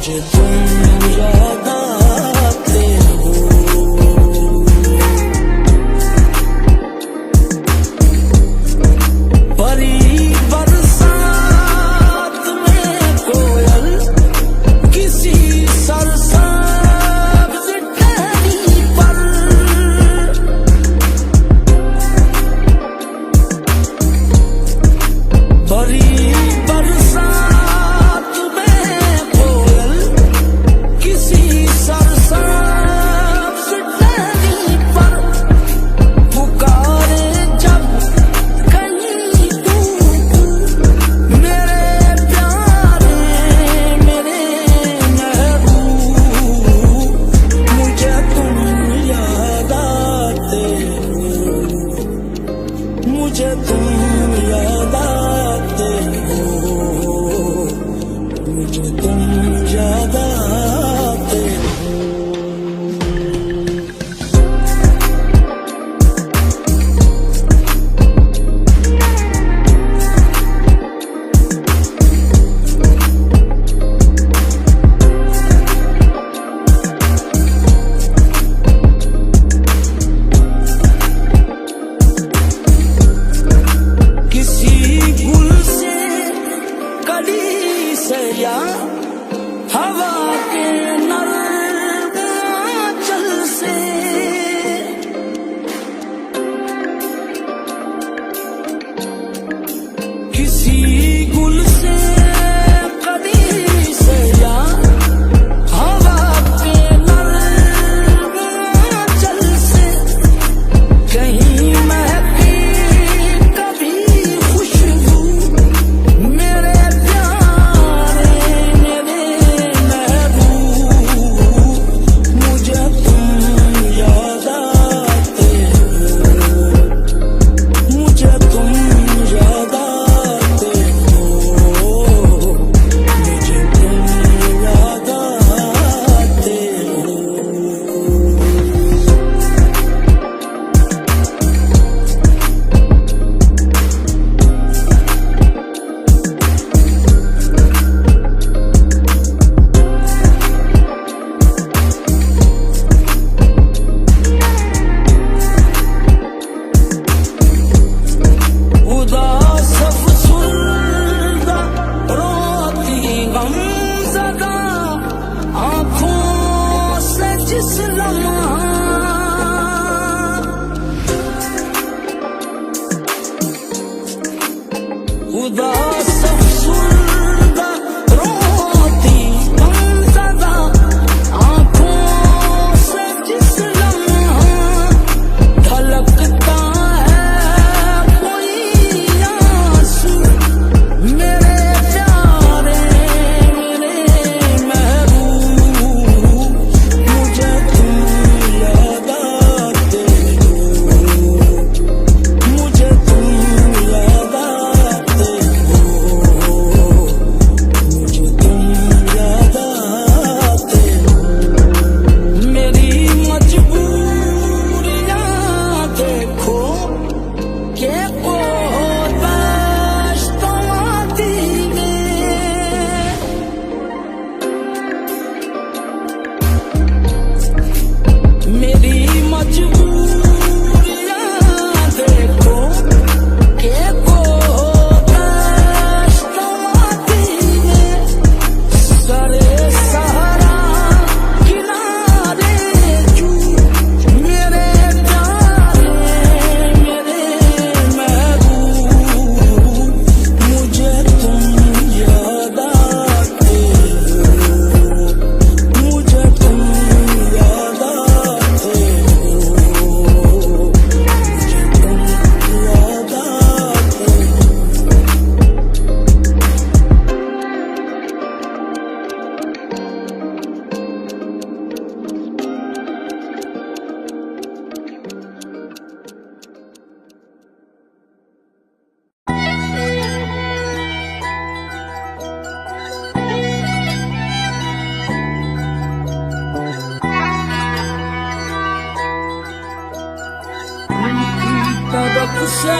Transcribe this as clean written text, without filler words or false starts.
मुझे तुम याद आते हो। परी बरसात में कोयल किसी सरसब्ज टहनी पर, परी बरसात में कोयल किसी सरसब्ज टहनी पर, पुकारे जब कहीं तू मेरे प्यारे मेरे महबूब, मुझे तुम याद आते हो, मुझे तुम याद आते हो, मुझे तुम याद आते हो। किसी गुल से कली से या हवा के नर्म आंचल से, किसी गुल से कली से या हवा के नर्म आंचल से, कहीं महकी कभी खुशबू मेरे प्यारे मेरे महबूब, मुझे तुम याद आते हो, मुझे तुम याद आते हो, मुझे तुम याद आते हो। उदास अफसुर्दा रोती गमज़दा आँखों से जिस लम्हा, उदास अफसुर्दा रोती गमज़दा आँखों से जिस लम्हा, ढलकता है कोई आंसू मेरे प्यारे मेरे महबूब, मुझे तुम याद आते हो, मुझे तुम याद आते हो, मुझे तुम याद आते हो। मेरी मजबूरियां देखो के को दाश्तवादी में, मेरी मजबूरियां देखो के को दाश्तवादी में, सरे सहारा किनारे जू मेरे प्यारे मेरे महबूब, मुझे तुम याद आते हो, मुझे तुम याद आते हो, मुझे तुम याद आते हो। तरफ से